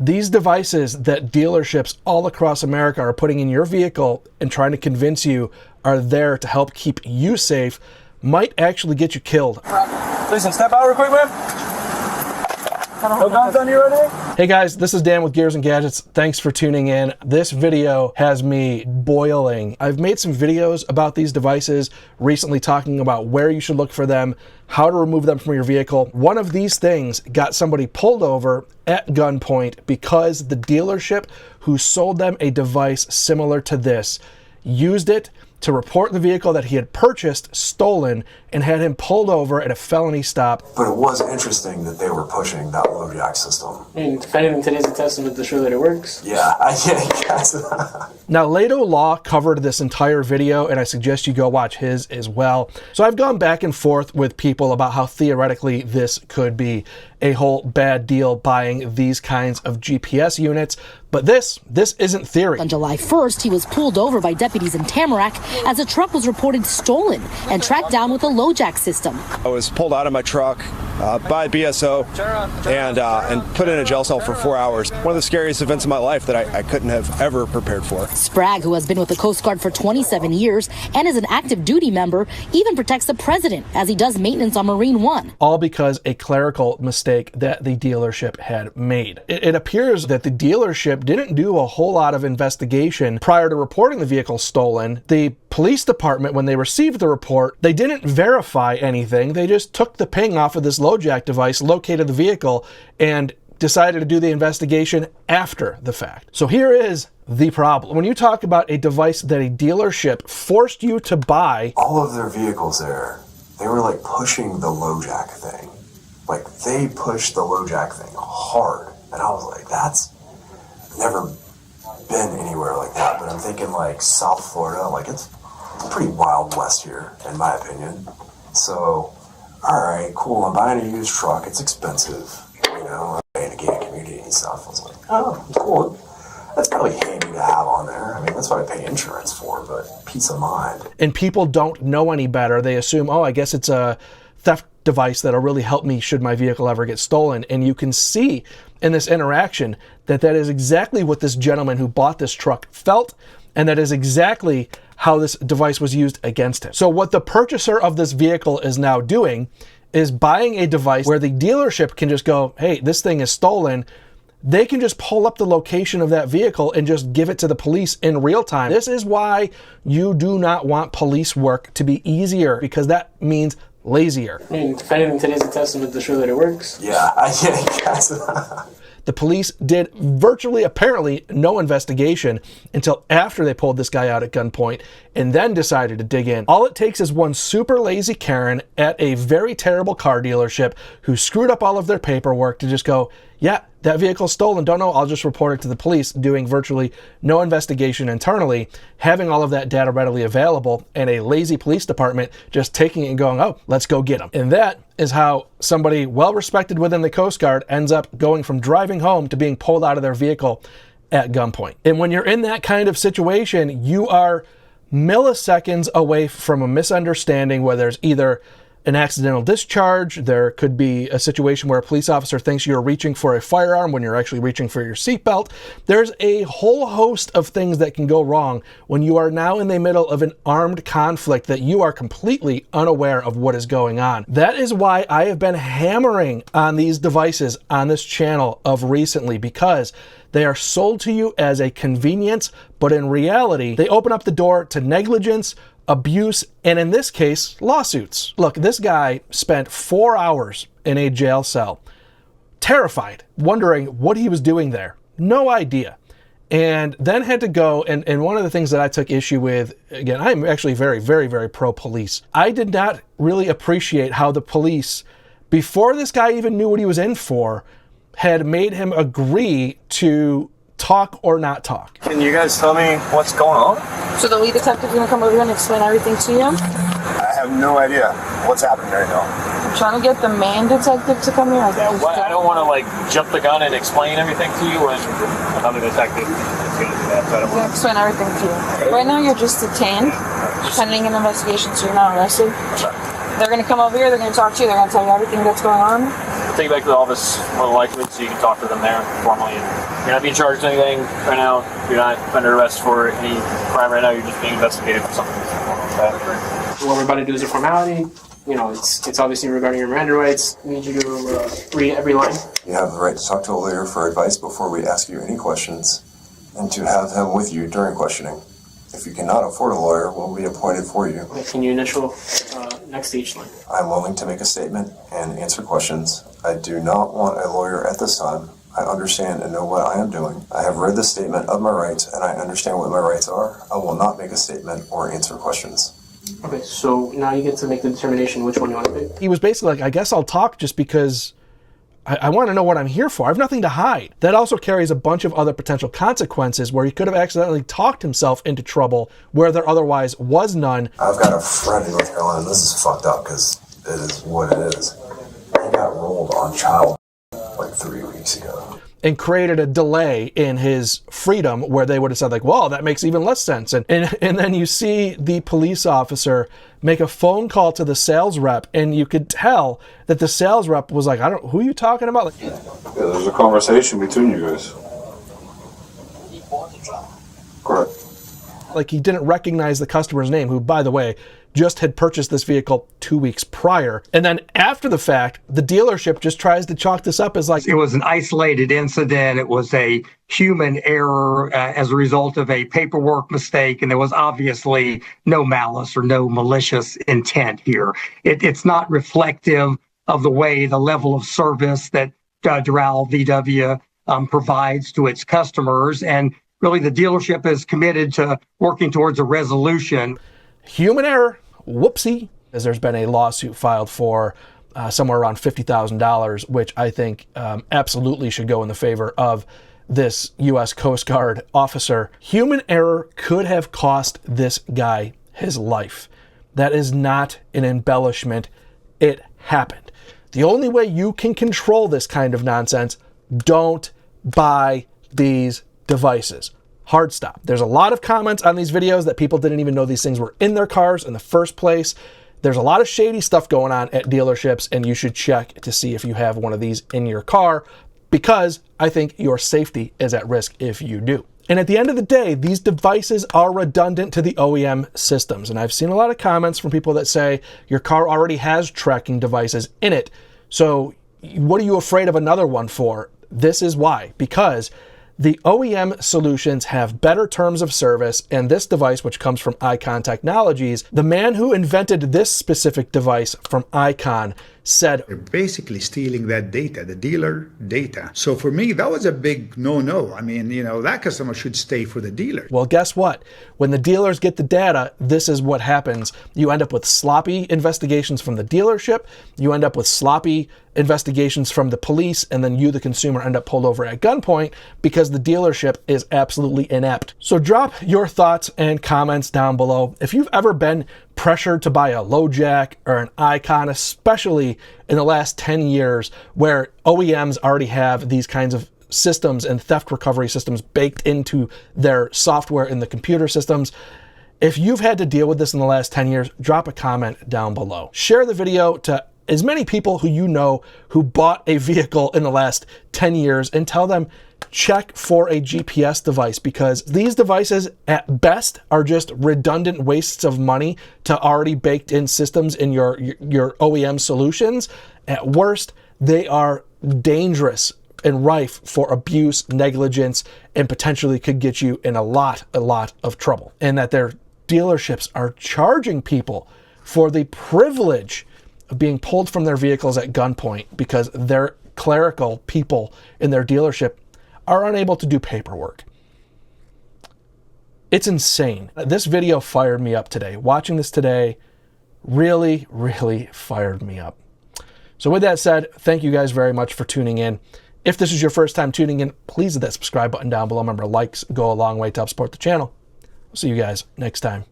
These devices that dealerships all across America are putting in your vehicle and trying to convince you are there to help keep you safe might actually get you killed. Listen, step out real quick, man. No guns on you or anything? Hey guys, this is Dan with Gears and Gadgets. Thanks for tuning in. This video has me boiling. I've made some videos about these devices recently, talking about where you should look for them, how to remove them from your vehicle. One of these things got somebody pulled over at gunpoint because the dealership who sold them a device similar to this used it to report the vehicle that he had purchased stolen and had him pulled over at a felony stop. But it was interesting that they were pushing that low jack system. I mean, if anything, today's a testament to show that it works. Yeah, I guess. Now, Lato Law covered this entire video, and I suggest you go watch his as well. So I've gone back and forth with people about how theoretically this could be a whole bad deal buying these kinds of GPS units. But this isn't theory. On July 1st, he was pulled over by deputies in Tamarack as a truck was reported stolen and tracked down with a low jack system. I was pulled out of my truck by BSO and put in a jail cell for 4 hours. One of the scariest events of my life that I couldn't have ever prepared for. Sprague, who has been with the Coast Guard for 27 years and is an active duty member, even protects the president as he does maintenance on Marine One. All because a clerical mistake that the dealership had made. It appears that the dealership didn't do a whole lot of investigation prior to reporting the vehicle stolen. The police department, when they received the report, they didn't verify anything. They just took the ping off of this low jack device, located the vehicle, and decided to do the investigation after the fact. So here is the problem. When you talk about a device that a dealership forced you to buy, all of their vehicles there, they were like pushing the low jack thing. Like they pushed the low jack thing hard. And I was like, that's never been anywhere like that. But I'm thinking like South Florida, like it's pretty wild west here, in my opinion. So, all right, cool. I'm buying a used truck. It's expensive, you know, in a gated community and stuff. I was like, oh, it's cool. That's probably handy to have on there. I mean, that's what I pay insurance for, but peace of mind. And people don't know any better. They assume, oh, I guess it's a theft device that'll really help me should my vehicle ever get stolen. And you can see in this interaction that is exactly what this gentleman who bought this truck felt, and that is exactly how this device was used against him. So what the purchaser of this vehicle is now doing is buying a device where the dealership can just go, hey, this thing is stolen. They can just pull up the location of that vehicle and just give it to the police in real time. This is why you do not want police work to be easier, because that means lazier. I mean, if anything, today's a testament to show that it works. Yeah, I guess. The police did virtually, apparently, no investigation until after they pulled this guy out at gunpoint and then decided to dig in. All it takes is one super lazy Karen at a very terrible car dealership who screwed up all of their paperwork to just go, yeah, that vehicle's stolen. Don't know. I'll just report it to the police, doing virtually no investigation internally, having all of that data readily available, and a lazy police department just taking it and going, oh, let's go get them. And that is how somebody well-respected within the Coast Guard ends up going from driving home to being pulled out of their vehicle at gunpoint. And when you're in that kind of situation, you are milliseconds away from a misunderstanding where there's either an accidental discharge, there could be a situation where a police officer thinks you're reaching for a firearm when you're actually reaching for your seatbelt. There's a whole host of things that can go wrong when you are now in the middle of an armed conflict that you are completely unaware of what is going on. That is why I have been hammering on these devices on this channel of recently, because they are sold to you as a convenience, but in reality, they open up the door to negligence, abuse, and in this case, lawsuits. Look, this guy spent 4 hours in a jail cell, terrified, wondering what he was doing there. No idea. And then had to go, and one of the things that I took issue with, again, I'm actually very, very, very pro-police. I did not really appreciate how the police, before this guy even knew what he was in for, had made him agree to talk or not talk. Can you guys tell me what's going on? So the lead detective's gonna come over here and explain everything to you? I have no idea what's happening right now. I'm trying to get the main detective to come here. I don't want to like jump the gun and explain everything to you when another detective is going to do that. So I don't want to explain everything to you. Right now you're just detained, pending an investigation, so you're not arrested. They're gonna come over here, they're gonna talk to you, they're gonna tell you everything that's going on. take you back to the office more than likely so you can talk to them there formally. And you're not being charged with anything right now. You're not under arrest for any crime right now. You're just being investigated for something like that. What we're about to do is a formality. You know, it's obviously regarding your Miranda rights. We need you to read every line. You have the right to talk to a lawyer for advice before we ask you any questions, and to have him with you during questioning. If you cannot afford a lawyer, we'll be appointed for you. Okay, can you initial next to each line? I'm willing to make a statement and answer questions. I do not want a lawyer at this time. I understand and know what I am doing. I have read the statement of my rights, and I understand what my rights are. I will not make a statement or answer questions. Okay, so now you get to make the determination which one you want to pick. He was basically like, I guess I'll talk just because I want to know what I'm here for. I have nothing to hide. That also carries a bunch of other potential consequences where he could have accidentally talked himself into trouble where there otherwise was none. I've got a friend in North Carolina, and this is fucked up because it is what it is. He got rolled on child like 3 weeks ago. And created a delay in his freedom where they would have said like, well, that makes even less sense. And then you see the police officer make a phone call to the sales rep, and you could tell that the sales rep was like, who are you talking about? Like, yeah, there's a conversation between you guys. Correct. Like he didn't recognize the customer's name, who, by the way, just had purchased this vehicle 2 weeks prior. And then after the fact, the dealership just tries to chalk this up as like, it was an isolated incident. It was a human error as a result of a paperwork mistake. And there was obviously no malice or no malicious intent here. It's not reflective of the level of service that Doral VW provides to its customers. And really, the dealership is committed to working towards a resolution. Human error, whoopsie, as there's been a lawsuit filed for somewhere around $50,000, which I think absolutely should go in the favor of this U.S. Coast Guard officer. Human error could have cost this guy his life. That is not an embellishment. It happened. The only way you can control this kind of nonsense, don't buy these devices. Hard stop. There's a lot of comments on these videos that people didn't even know these things were in their cars in the first place. There's a lot of shady stuff going on at dealerships, and you should check to see if you have one of these in your car, because I think your safety is at risk if you do. And at the end of the day, these devices are redundant to the OEM systems. And I've seen a lot of comments from people that say your car already has tracking devices in it. So what are you afraid of another one for? This is why. Because the OEM solutions have better terms of service, and this device, which comes from Ikon Technologies, the man who invented this specific device from Ikon said, they're basically stealing that data, the dealer data. So for me, that was a big no-no. I mean, that customer should stay for the dealer. Well, guess what? When the dealers get the data, this is what happens. You end up with sloppy investigations from the dealership. You end up with sloppy investigations from the police, and then you, the consumer, end up pulled over at gunpoint because the dealership is absolutely inept. So drop your thoughts and comments down below. If you've ever been pressured to buy a LoJack or an Ikon, especially in the last 10 years where OEMs already have these kinds of systems and theft recovery systems baked into their software in the computer systems. If you've had to deal with this in the last 10 years, drop a comment down below. Share the video to as many people who you know who bought a vehicle in the last 10 years and tell them, check for a GPS device, because these devices at best are just redundant wastes of money to already baked in systems in your OEM solutions. At worst, they are dangerous and rife for abuse, negligence, and potentially could get you in a lot of trouble. And that their dealerships are charging people for the privilege of being pulled from their vehicles at gunpoint because their clerical people in their dealership are unable to do paperwork. It's insane. This video fired me up today. Watching this today really fired me up. So with that said, thank you guys very much for tuning in. If this is your first time tuning in, please hit that subscribe button down below. Remember, likes go a long way to help support the channel. I'll see you guys next time.